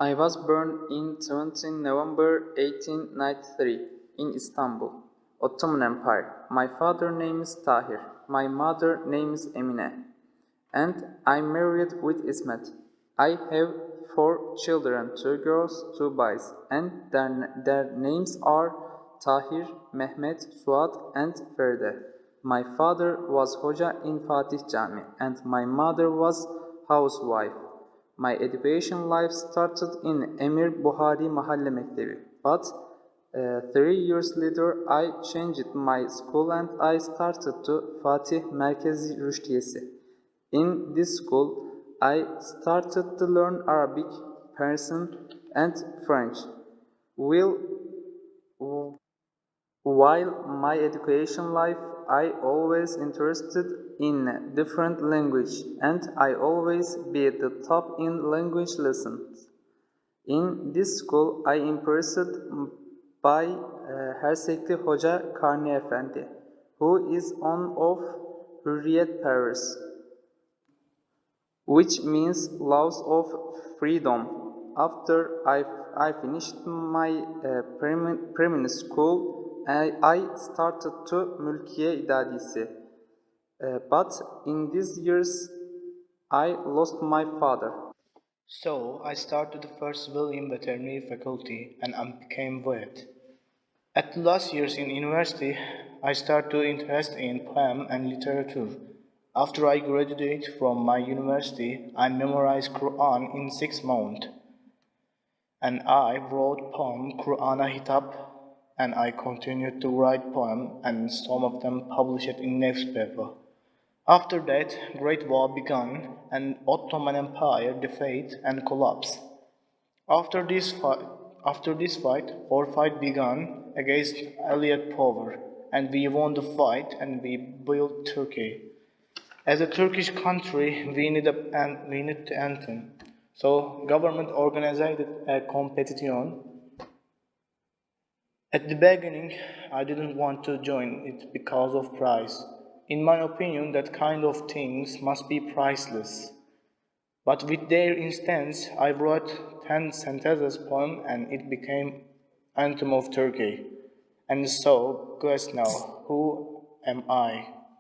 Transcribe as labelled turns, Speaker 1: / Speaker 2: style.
Speaker 1: I was born in 17 November 1893 in Istanbul, Ottoman Empire. My father name is Tahir. My mother name is Emine. And I'm married with Ismet. I have four children, two girls, two boys, and their names are Tahir, Mehmet, Suat, and Feride. My father was Hoca in Fatih Cami, and my mother was housewife. My education life started in Emir Buhari Mahalle Mektebi, but 3 years later I changed my school and I started to Fatih Merkezi Rüştiyesi. In this school, I started to learn Arabic, Persian, and French. While, while my education life, I always interested in different language and I always be at the top in language lessons. In this school, I impressed by Hersekli Hoca Karni Efendi, who is one of Hürriyet Paris, which means laws of freedom. After I finished my primary school, I started to Mülkiye İdadisi. But in these years, I lost my father.
Speaker 2: So I started the first William Veterinary Faculty and I became vet. At the last years in university, I started to interest in poem and literature. After I graduated from my university, I memorized Quran in 6 months. And I wrote poem Qur'ana Hitap and I continued to write poem and some of them published in newspaper. After that, Great War began and Ottoman Empire defeated and collapsed. After this fight, our fight began against Allied power, and we won the fight and we built Turkey. As a Turkish country, we need to anthem. So government organized a competition. At the beginning, I didn't want to join it because of price. In my opinion, that kind of things must be priceless. But with their instance, I wrote 10 sentences poem and it became anthem of Turkey. And so, guess now, who am I?